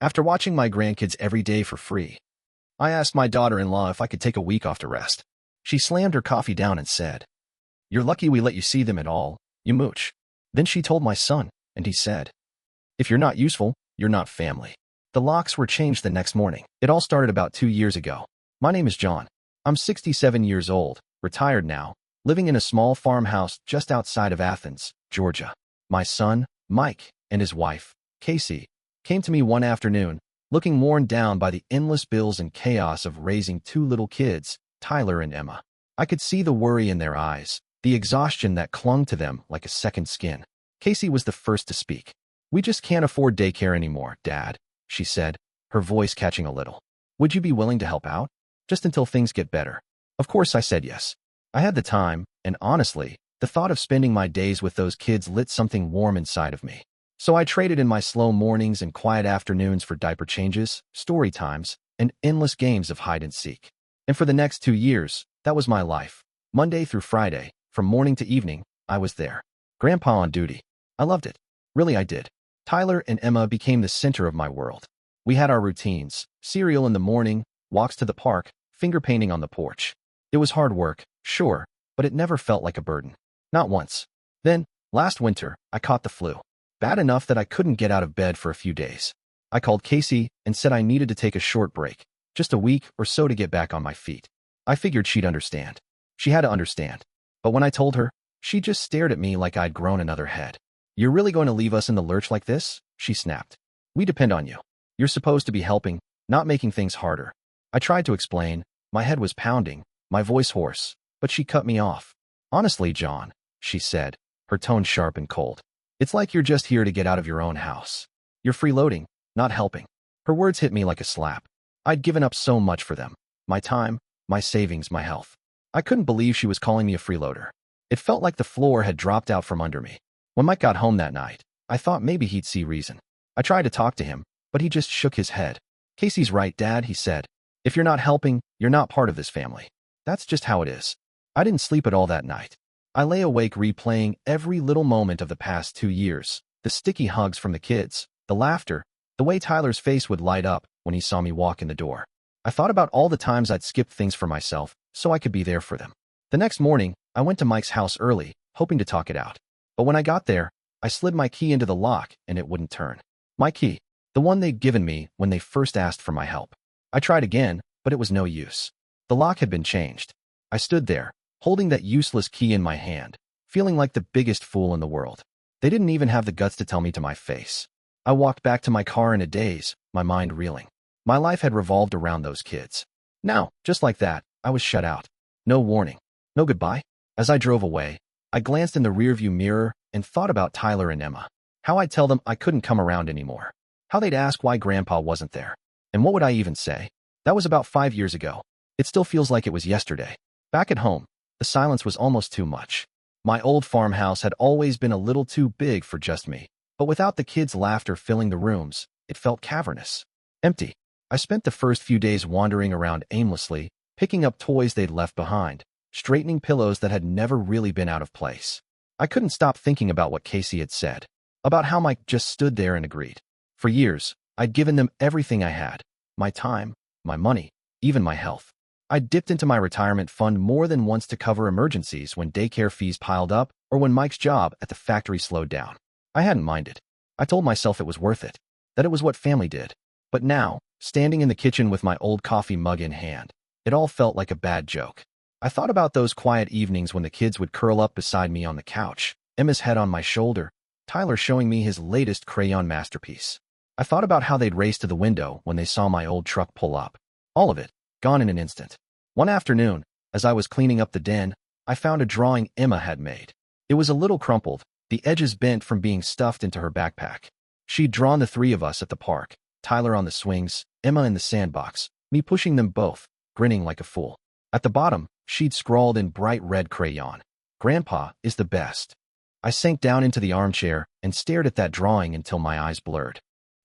After watching my grandkids every day for free, I asked my daughter-in-law if I could take a week off to rest. She slammed her coffee down and said, "You're lucky we let you see them at all, you mooch." Then she told my son, and he said, "If you're not useful, you're not family." The locks were changed the next morning. It all started about 2 years ago. My name is John. I'm 67 years old, retired now, living in a small farmhouse just outside of Athens, Georgia. My son, Mike, and his wife, Casey, came to me one afternoon, looking worn down by the endless bills and chaos of raising 2 little kids, Tyler and Emma. I could see the worry in their eyes, the exhaustion that clung to them like a second skin. Casey was the first to speak. "We just can't afford daycare anymore, Dad," she said, her voice catching a little. "Would you be willing to help out? Just until things get better?" Of course I said yes. I had the time, and honestly, the thought of spending my days with those kids lit something warm inside of me. So I traded in my slow mornings and quiet afternoons for diaper changes, story times, and endless games of hide and seek. And for the next 2 years, that was my life. Monday through Friday, from morning to evening, I was there. Grandpa on duty. I loved it. Really, I did. Tyler and Emma became the center of my world. We had our routines, cereal in the morning, walks to the park, finger painting on the porch. It was hard work, sure, but it never felt like a burden. Not once. Then, last winter, I caught the flu. Bad enough that I couldn't get out of bed for a few days. I called Casey and said I needed to take a short break, just a week or so to get back on my feet. I figured she'd understand. She had to understand. But when I told her, she just stared at me like I'd grown another head. "You're really going to leave us in the lurch like this?" she snapped. "We depend on you. You're supposed to be helping, not making things harder." I tried to explain. My head was pounding, my voice hoarse, but she cut me off. "Honestly, John," she said, her tone sharp and cold, "it's like you're just here to get out of your own house. You're freeloading, not helping." Her words hit me like a slap. I'd given up so much for them. My time, my savings, my health. I couldn't believe she was calling me a freeloader. It felt like the floor had dropped out from under me. When Mike got home that night, I thought maybe he'd see reason. I tried to talk to him, but he just shook his head. "Casey's right, Dad," he said. "If you're not helping, you're not part of this family. That's just how it is." I didn't sleep at all that night. I lay awake replaying every little moment of the past 2 years, the sticky hugs from the kids, the laughter, the way Tyler's face would light up when he saw me walk in the door. I thought about all the times I'd skipped things for myself so I could be there for them. The next morning, I went to Mike's house early, hoping to talk it out. But when I got there, I slid my key into the lock and it wouldn't turn. My key, the one they'd given me when they first asked for my help. I tried again, but it was no use. The lock had been changed. I stood there, holding that useless key in my hand, feeling like the biggest fool in the world. They didn't even have the guts to tell me to my face. I walked back to my car in a daze, my mind reeling. My life had revolved around those kids. Now, just like that, I was shut out. No warning. No goodbye. As I drove away, I glanced in the rearview mirror and thought about Tyler and Emma. How I'd tell them I couldn't come around anymore. How they'd ask why Grandpa wasn't there. And what would I even say? That was about 5 years ago. It still feels like it was yesterday. Back at home, the silence was almost too much. My old farmhouse had always been a little too big for just me, but without the kids' laughter filling the rooms, it felt cavernous. Empty. I spent the first few days wandering around aimlessly, picking up toys they'd left behind, straightening pillows that had never really been out of place. I couldn't stop thinking about what Casey had said, about how Mike just stood there and agreed. For years, I'd given them everything I had, my time, my money, even my health. I'd dipped into my retirement fund more than once to cover emergencies when daycare fees piled up or when Mike's job at the factory slowed down. I hadn't minded. I told myself it was worth it, that it was what family did. But now, standing in the kitchen with my old coffee mug in hand, it all felt like a bad joke. I thought about those quiet evenings when the kids would curl up beside me on the couch, Emma's head on my shoulder, Tyler showing me his latest crayon masterpiece. I thought about how they'd race to the window when they saw my old truck pull up. All of it, gone in an instant. One afternoon, as I was cleaning up the den, I found a drawing Emma had made. It was a little crumpled, the edges bent from being stuffed into her backpack. She'd drawn the 3 of us at the park, Tyler on the swings, Emma in the sandbox, me pushing them both, grinning like a fool. At the bottom, she'd scrawled in bright red crayon, "Grandpa is the best." I sank down into the armchair and stared at that drawing until my eyes blurred.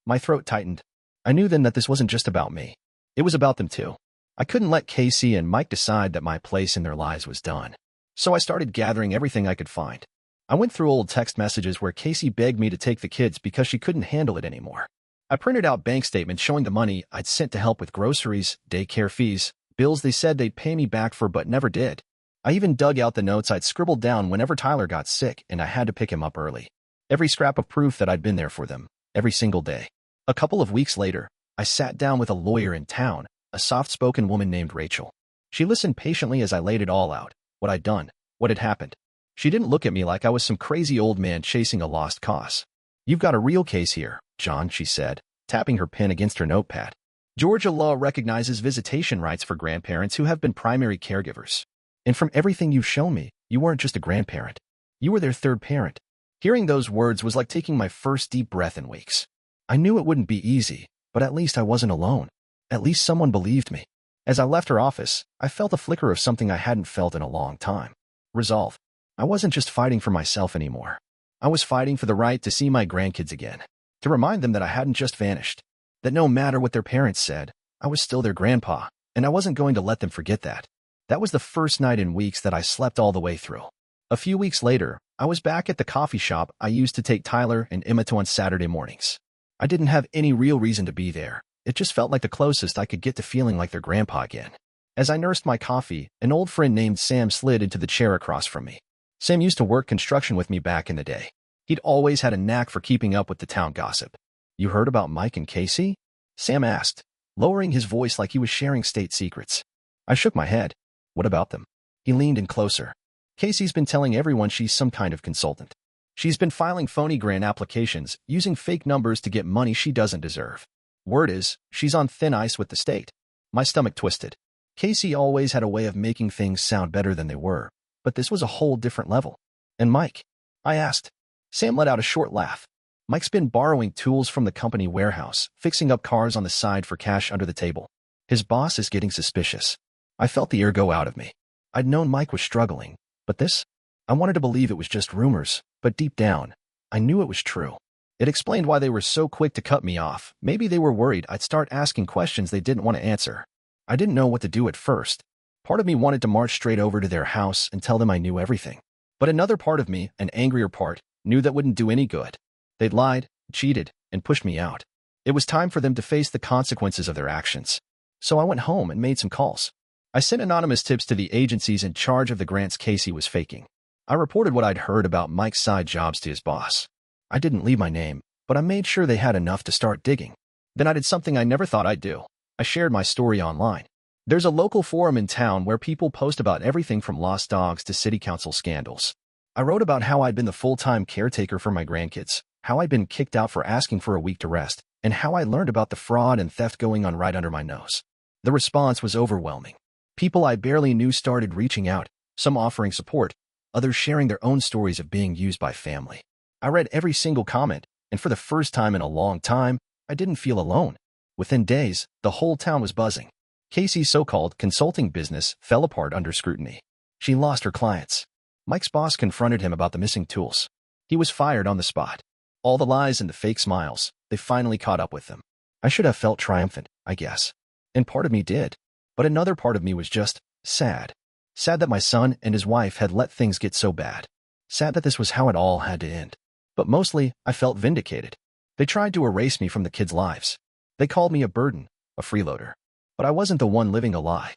My throat tightened. I knew then that this wasn't just about me. It was about them too. I couldn't let Casey and Mike decide that my place in their lives was done. So I started gathering everything I could find. I went through old text messages where Casey begged me to take the kids because she couldn't handle it anymore. I printed out bank statements showing the money I'd sent to help with groceries, daycare fees, bills they said they'd pay me back for but never did. I even dug out the notes I'd scribbled down whenever Tyler got sick and I had to pick him up early. Every scrap of proof that I'd been there for them, every single day. A couple of weeks later, I sat down with a lawyer in town, a soft-spoken woman named Rachel. She listened patiently as I laid it all out, what I'd done, what had happened. She didn't look at me like I was some crazy old man chasing a lost cause. "You've got a real case here, John," she said, tapping her pen against her notepad. "Georgia law recognizes visitation rights for grandparents who have been primary caregivers. And from everything you've shown me, you weren't just a grandparent. You were their third parent." Hearing those words was like taking my first deep breath in weeks. I knew it wouldn't be easy, but at least I wasn't alone. At least someone believed me. As I left her office, I felt a flicker of something I hadn't felt in a long time. Resolve. I wasn't just fighting for myself anymore. I was fighting for the right to see my grandkids again, to remind them that I hadn't just vanished, that no matter what their parents said, I was still their grandpa, and I wasn't going to let them forget that. That was the first night in weeks that I slept all the way through. A few weeks later, I was back at the coffee shop I used to take Tyler and Emma to on Saturday mornings. I didn't have any real reason to be there. It just felt like the closest I could get to feeling like their grandpa again. As I nursed my coffee, an old friend named Sam slid into the chair across from me. Sam used to work construction with me back in the day. He'd always had a knack for keeping up with the town gossip. "You heard about Mike and Casey?" Sam asked, lowering his voice like he was sharing state secrets. I shook my head. "What about them?" He leaned in closer. "Casey's been telling everyone she's some kind of consultant. She's been filing phony grant applications, using fake numbers to get money she doesn't deserve. Word is, she's on thin ice with the state." My stomach twisted. Casey always had a way of making things sound better than they were, but this was a whole different level. "And Mike?" I asked. Sam let out a short laugh. "Mike's been borrowing tools from the company warehouse, fixing up cars on the side for cash under the table. His boss is getting suspicious." I felt the air go out of me. I'd known Mike was struggling, but this? I wanted to believe it was just rumors, but deep down, I knew it was true. It explained why they were so quick to cut me off. Maybe they were worried I'd start asking questions they didn't want to answer. I didn't know what to do at first. Part of me wanted to march straight over to their house and tell them I knew everything. But another part of me, an angrier part, knew that wouldn't do any good. They'd lied, cheated, and pushed me out. It was time for them to face the consequences of their actions. So I went home and made some calls. I sent anonymous tips to the agencies in charge of the grants Casey was faking. I reported what I'd heard about Mike's side jobs to his boss. I didn't leave my name, but I made sure they had enough to start digging. Then I did something I never thought I'd do. I shared my story online. There's a local forum in town where people post about everything from lost dogs to city council scandals. I wrote about how I'd been the full-time caretaker for my grandkids, how I'd been kicked out for asking for a week to rest, and how I learned about the fraud and theft going on right under my nose. The response was overwhelming. People I barely knew started reaching out, some offering support, others sharing their own stories of being used by family. I read every single comment, and for the first time in a long time, I didn't feel alone. Within days, the whole town was buzzing. Casey's so-called consulting business fell apart under scrutiny. She lost her clients. Mike's boss confronted him about the missing tools. He was fired on the spot. All the lies and the fake smiles, they finally caught up with them. I should have felt triumphant, I guess. And part of me did. But another part of me was just sad. Sad that my son and his wife had let things get so bad. Sad that this was how it all had to end. But mostly, I felt vindicated. They tried to erase me from the kids' lives. They called me a burden, a freeloader. But I wasn't the one living a lie.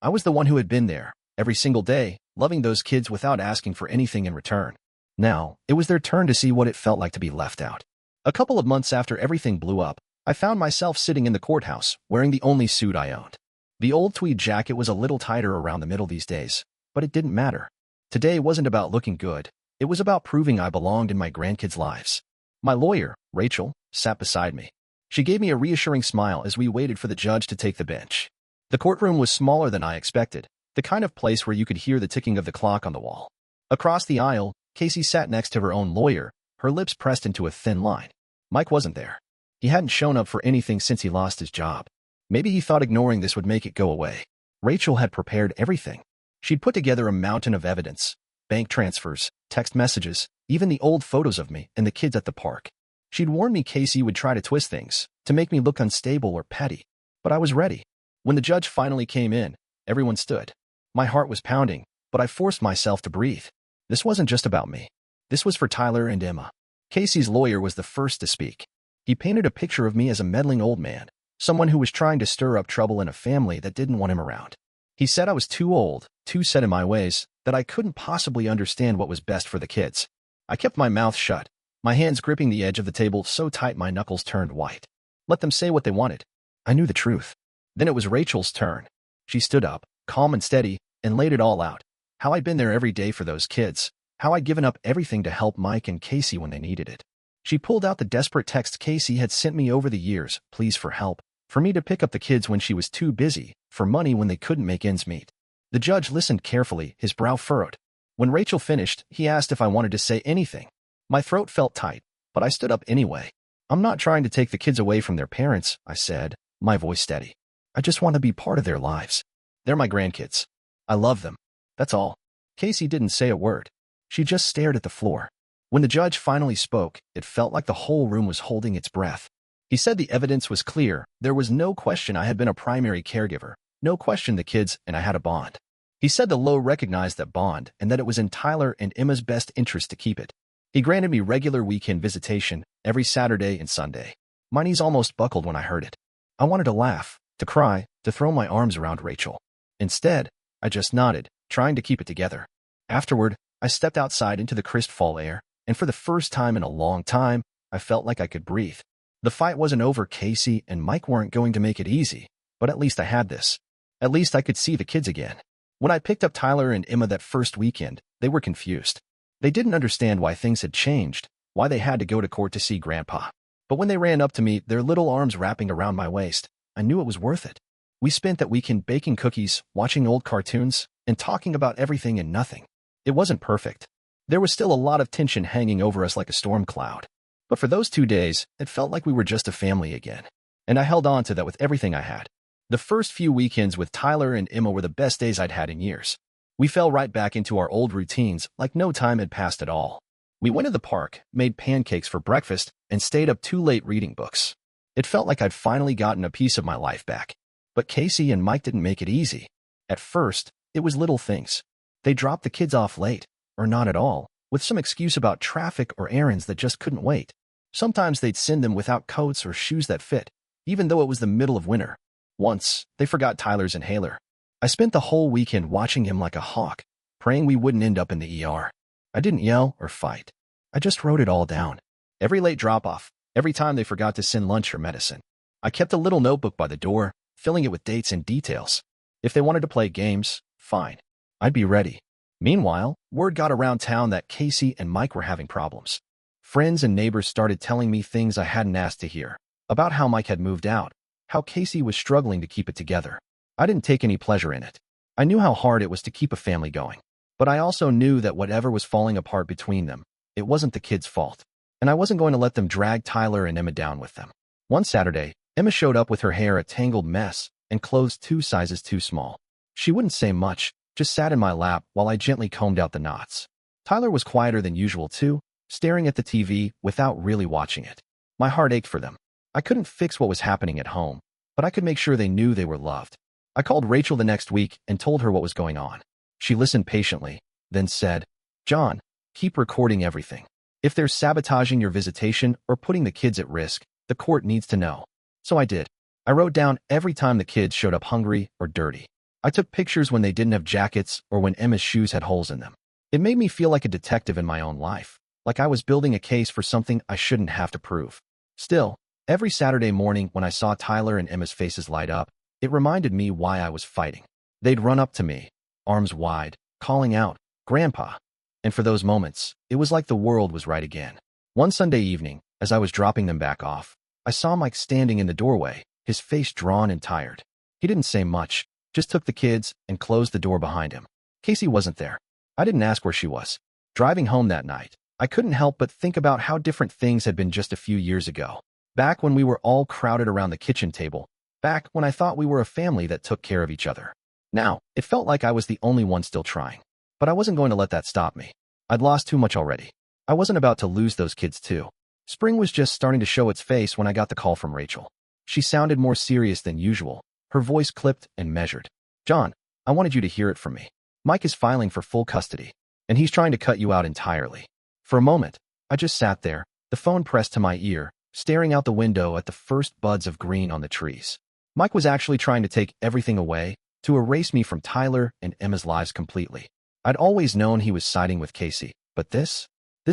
I was the one who had been there, every single day, loving those kids without asking for anything in return. Now, it was their turn to see what it felt like to be left out. A couple of months after everything blew up, I found myself sitting in the courthouse, wearing the only suit I owned. The old tweed jacket was a little tighter around the middle these days, but it didn't matter. Today wasn't about looking good. It was about proving I belonged in my grandkids' lives. My lawyer, Rachel, sat beside me. She gave me a reassuring smile as we waited for the judge to take the bench. The courtroom was smaller than I expected, the kind of place where you could hear the ticking of the clock on the wall. Across the aisle, Casey sat next to her own lawyer, her lips pressed into a thin line. Mike wasn't there. He hadn't shown up for anything since he lost his job. Maybe he thought ignoring this would make it go away. Rachel had prepared everything. She'd put together a mountain of evidence, bank transfers, text messages, even the old photos of me and the kids at the park. She'd warned me Casey would try to twist things, to make me look unstable or petty. But I was ready. When the judge finally came in, everyone stood. My heart was pounding, but I forced myself to breathe. This wasn't just about me. This was for Tyler and Emma. Casey's lawyer was the first to speak. He painted a picture of me as a meddling old man, someone who was trying to stir up trouble in a family that didn't want him around. He said I was too old, too set in my ways, that I couldn't possibly understand what was best for the kids. I kept my mouth shut, my hands gripping the edge of the table so tight my knuckles turned white. Let them say what they wanted. I knew the truth. Then it was Rachel's turn. She stood up, calm and steady, and laid it all out. How I'd been there every day for those kids. How I'd given up everything to help Mike and Casey when they needed it. She pulled out the desperate text Casey had sent me over the years, pleas for help, for me to pick up the kids when she was too busy, for money when they couldn't make ends meet. The judge listened carefully, his brow furrowed. When Rachel finished, he asked if I wanted to say anything. My throat felt tight, but I stood up anyway. I'm not trying to take the kids away from their parents, I said, my voice steady. I just want to be part of their lives. They're my grandkids. I love them. That's all. Casey didn't say a word. She just stared at the floor. When the judge finally spoke, it felt like the whole room was holding its breath. He said the evidence was clear. There was no question I had been a primary caregiver, no question the kids and I had a bond. He said the law recognized that bond and that it was in Tyler and Emma's best interest to keep it. He granted me regular weekend visitation every Saturday and Sunday. My knees almost buckled when I heard it. I wanted to laugh, to cry, to throw my arms around Rachel. Instead, I just nodded, trying to keep it together. Afterward, I stepped outside into the crisp fall air, and for the first time in a long time, I felt like I could breathe. The fight wasn't over. Casey and Mike weren't going to make it easy, but at least I had this. At least I could see the kids again. When I picked up Tyler and Emma that first weekend, they were confused. They didn't understand why things had changed, why they had to go to court to see Grandpa. But when they ran up to me, their little arms wrapping around my waist, I knew it was worth it. We spent that weekend baking cookies, watching old cartoons, and talking about everything and nothing. It wasn't perfect. There was still a lot of tension hanging over us like a storm cloud. But for those 2 days, it felt like we were just a family again. And I held on to that with everything I had. The first few weekends with Tyler and Emma were the best days I'd had in years. We fell right back into our old routines like no time had passed at all. We went to the park, made pancakes for breakfast, and stayed up too late reading books. It felt like I'd finally gotten a piece of my life back. But Casey and Mike didn't make it easy. At first, it was little things. They dropped the kids off late, or not at all, with some excuse about traffic or errands that just couldn't wait. Sometimes they'd send them without coats or shoes that fit, even though it was the middle of winter. Once, they forgot Tyler's inhaler. I spent the whole weekend watching him like a hawk, praying we wouldn't end up in the ER. I didn't yell or fight. I just wrote it all down. Every late drop-off, every time they forgot to send lunch or medicine. I kept a little notebook by the door, filling it with dates and details. If they wanted to play games, fine. I'd be ready. Meanwhile, word got around town that Casey and Mike were having problems. Friends and neighbors started telling me things I hadn't asked to hear, about how Mike had moved out, how Casey was struggling to keep it together. I didn't take any pleasure in it. I knew how hard it was to keep a family going. But I also knew that whatever was falling apart between them, it wasn't the kids' fault. And I wasn't going to let them drag Tyler and Emma down with them. One Saturday, Emma showed up with her hair a tangled mess and clothes 2 sizes too small. She wouldn't say much, just sat in my lap while I gently combed out the knots. Tyler was quieter than usual too, staring at the TV without really watching it. My heart ached for them. I couldn't fix what was happening at home, but I could make sure they knew they were loved. I called Rachel the next week and told her what was going on. She listened patiently, then said, "John, keep recording everything. If they're sabotaging your visitation or putting the kids at risk, the court needs to know." So I did. I wrote down every time the kids showed up hungry or dirty. I took pictures when they didn't have jackets or when Emma's shoes had holes in them. It made me feel like a detective in my own life, like I was building a case for something I shouldn't have to prove. Still, every Saturday morning when I saw Tyler and Emma's faces light up, it reminded me why I was fighting. They'd run up to me, arms wide, calling out, "Grandpa." And for those moments, it was like the world was right again. One Sunday evening, as I was dropping them back off, I saw Mike standing in the doorway, his face drawn and tired. He didn't say much, just took the kids and closed the door behind him. Casey wasn't there. I didn't ask where she was. Driving home that night, I couldn't help but think about how different things had been just a few years ago. Back when we were all crowded around the kitchen table. Back when I thought we were a family that took care of each other. Now, it felt like I was the only one still trying. But I wasn't going to let that stop me. I'd lost too much already. I wasn't about to lose those kids too. Spring was just starting to show its face when I got the call from Rachel. She sounded more serious than usual, her voice clipped and measured. "John, I wanted you to hear it from me. Mike is filing for full custody, and he's trying to cut you out entirely." For a moment, I just sat there, the phone pressed to my ear, staring out the window at the first buds of green on the trees. Mike was actually trying to take everything away, to erase me from Tyler and Emma's lives completely. I'd always known he was siding with Casey, but this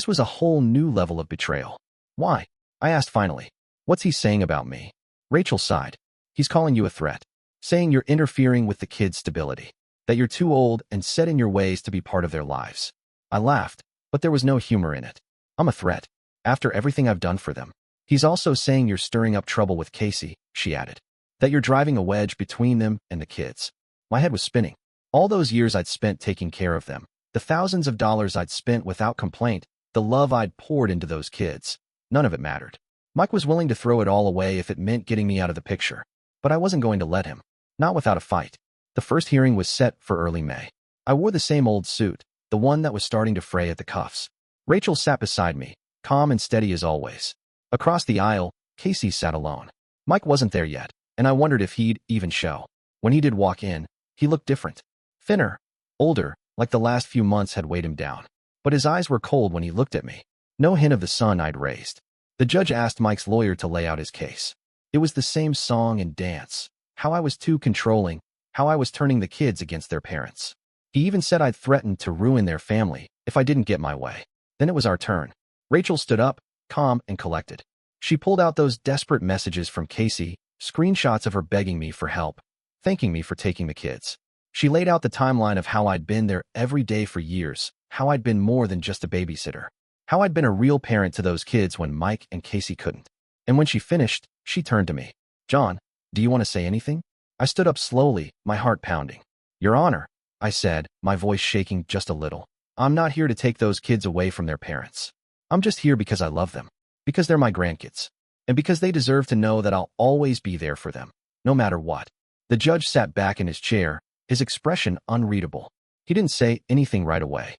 was a whole new level of betrayal. Why? I asked finally. What's he saying about me? Rachel sighed. He's calling you a threat, saying you're interfering with the kids' stability, that you're too old and set in your ways to be part of their lives. I laughed, but there was no humor in it. I'm a threat, after everything I've done for them. He's also saying you're stirring up trouble with Casey, she added, that you're driving a wedge between them and the kids. My head was spinning. All those years I'd spent taking care of them, the thousands of dollars I'd spent without complaint, the love I'd poured into those kids, none of it mattered. Mike was willing to throw it all away if it meant getting me out of the picture, but I wasn't going to let him, not without a fight. The first hearing was set for early May. I wore the same old suit, the one that was starting to fray at the cuffs. Rachel sat beside me, calm and steady as always. Across the aisle, Casey sat alone. Mike wasn't there yet, and I wondered if he'd even show. When he did walk in, he looked different. Thinner, older, like the last few months had weighed him down. But his eyes were cold when he looked at me. No hint of the son I'd raised. The judge asked Mike's lawyer to lay out his case. It was the same song and dance. How I was too controlling, how I was turning the kids against their parents. He even said I'd threatened to ruin their family if I didn't get my way. Then it was our turn. Rachel stood up, calm and collected. She pulled out those desperate messages from Casey, screenshots of her begging me for help, thanking me for taking the kids. She laid out the timeline of how I'd been there every day for years, how I'd been more than just a babysitter, how I'd been a real parent to those kids when Mike and Casey couldn't. And when she finished, she turned to me. John, do you want to say anything? I stood up slowly, my heart pounding. Your Honor, I said, my voice shaking just a little. I'm not here to take those kids away from their parents. I'm just here because I love them, because they're my grandkids, and because they deserve to know that I'll always be there for them, no matter what. The judge sat back in his chair, his expression unreadable. He didn't say anything right away.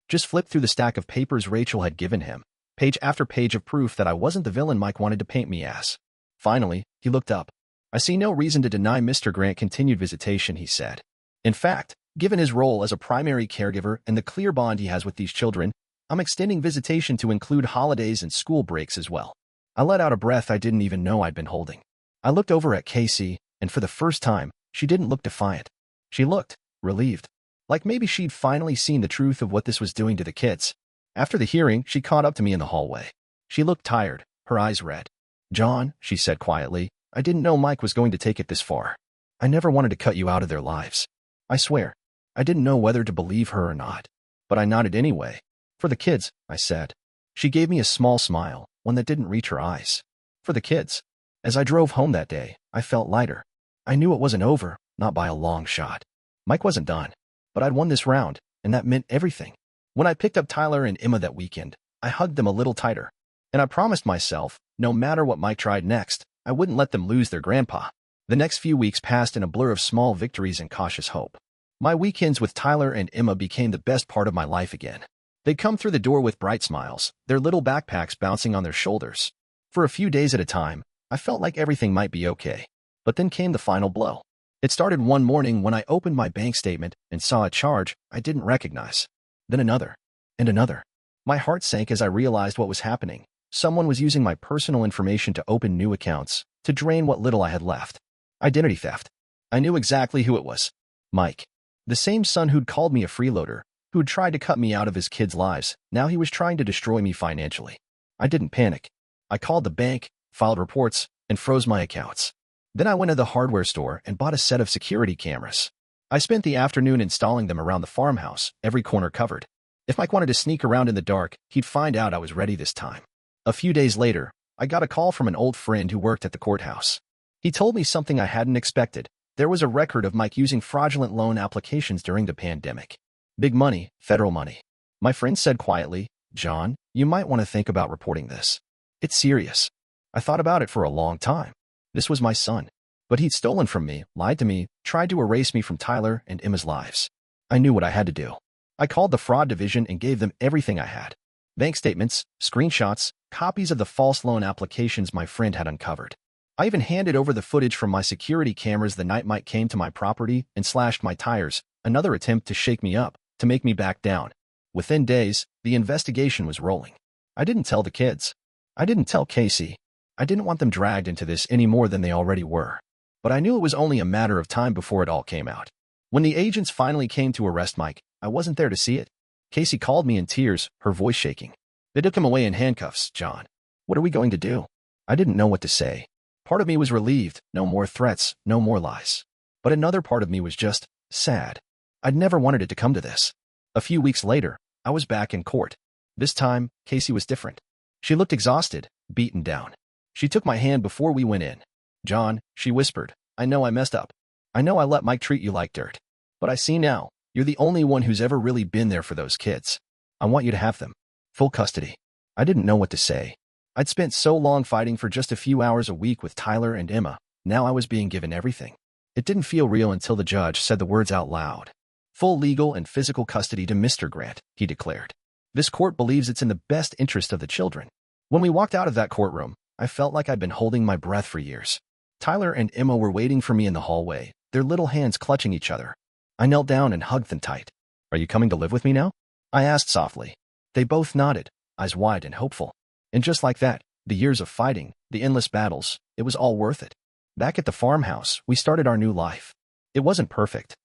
Just flipped through the stack of papers Rachel had given him, page after page of proof that I wasn't the villain Mike wanted to paint me as. Finally, he looked up. I see no reason to deny Mr. Grant continued visitation, he said. In fact, given his role as a primary caregiver and the clear bond he has with these children, I'm extending visitation to include holidays and school breaks as well. I let out a breath I didn't even know I'd been holding. I looked over at Casey, and for the first time, she didn't look defiant. She looked relieved, like maybe she'd finally seen the truth of what this was doing to the kids. After the hearing, she caught up to me in the hallway. She looked tired, her eyes red. John, she said quietly, I didn't know Mike was going to take it this far. I never wanted to cut you out of their lives. I swear, I didn't know whether to believe her or not, but I nodded anyway. For the kids, I said. She gave me a small smile, one that didn't reach her eyes. For the kids. As I drove home that day, I felt lighter. I knew it wasn't over, not by a long shot. Mike wasn't done, but I'd won this round, and that meant everything. When I picked up Tyler and Emma that weekend, I hugged them a little tighter, and I promised myself, no matter what Mike tried next, I wouldn't let them lose their grandpa. The next few weeks passed in a blur of small victories and cautious hope. My weekends with Tyler and Emma became the best part of my life again. They'd come through the door with bright smiles, their little backpacks bouncing on their shoulders. For a few days at a time, I felt like everything might be okay. But then came the final blow. It started one morning when I opened my bank statement and saw a charge I didn't recognize. Then another, and another. My heart sank as I realized what was happening. Someone was using my personal information to open new accounts, to drain what little I had left. Identity theft. I knew exactly who it was. Mike. The same son who'd called me a freeloader, who'd tried to cut me out of his kids' lives, now he was trying to destroy me financially. I didn't panic. I called the bank, filed reports, and froze my accounts. Then I went to the hardware store and bought a set of security cameras. I spent the afternoon installing them around the farmhouse, every corner covered. If Mike wanted to sneak around in the dark, he'd find out I was ready this time. A few days later, I got a call from an old friend who worked at the courthouse. He told me something I hadn't expected. There was a record of Mike using fraudulent loan applications during the pandemic. Big money, federal money. My friend said quietly, John, you might want to think about reporting this. It's serious. I thought about it for a long time. This was my son. But he'd stolen from me, lied to me, tried to erase me from Tyler and Emma's lives. I knew what I had to do. I called the fraud division and gave them everything I had. Bank statements, screenshots, copies of the false loan applications my friend had uncovered. I even handed over the footage from my security cameras the night Mike came to my property and slashed my tires, another attempt to shake me up, to make me back down. Within days, the investigation was rolling. I didn't tell the kids. I didn't tell Casey. I didn't want them dragged into this any more than they already were. But I knew it was only a matter of time before it all came out. When the agents finally came to arrest Mike, I wasn't there to see it. Casey called me in tears, her voice shaking. They took him away in handcuffs, John. What are we going to do? I didn't know what to say. Part of me was relieved, no more threats, no more lies. But another part of me was just sad. I'd never wanted it to come to this. A few weeks later, I was back in court. This time, Casey was different. She looked exhausted, beaten down. She took my hand before we went in. John, she whispered, I know I messed up. I know I let Mike treat you like dirt. But I see now, you're the only one who's ever really been there for those kids. I want you to have them. Full custody. I didn't know what to say. I'd spent so long fighting for just a few hours a week with Tyler and Emma. Now I was being given everything. It didn't feel real until the judge said the words out loud. Full legal and physical custody to Mr. Grant, he declared. This court believes it's in the best interest of the children. When we walked out of that courtroom, I felt like I'd been holding my breath for years. Tyler and Emma were waiting for me in the hallway, their little hands clutching each other. I knelt down and hugged them tight. Are you coming to live with me now? I asked softly. They both nodded, eyes wide and hopeful. And just like that, the years of fighting, the endless battles, it was all worth it. Back at the farmhouse, we started our new life. It wasn't perfect.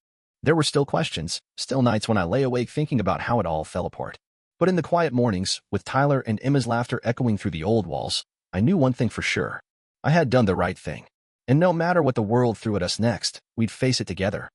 There were still questions, still nights when I lay awake thinking about how it all fell apart. But in the quiet mornings, with Tyler and Emma's laughter echoing through the old walls, I knew one thing for sure. I had done the right thing. And no matter what the world threw at us next, we'd face it together.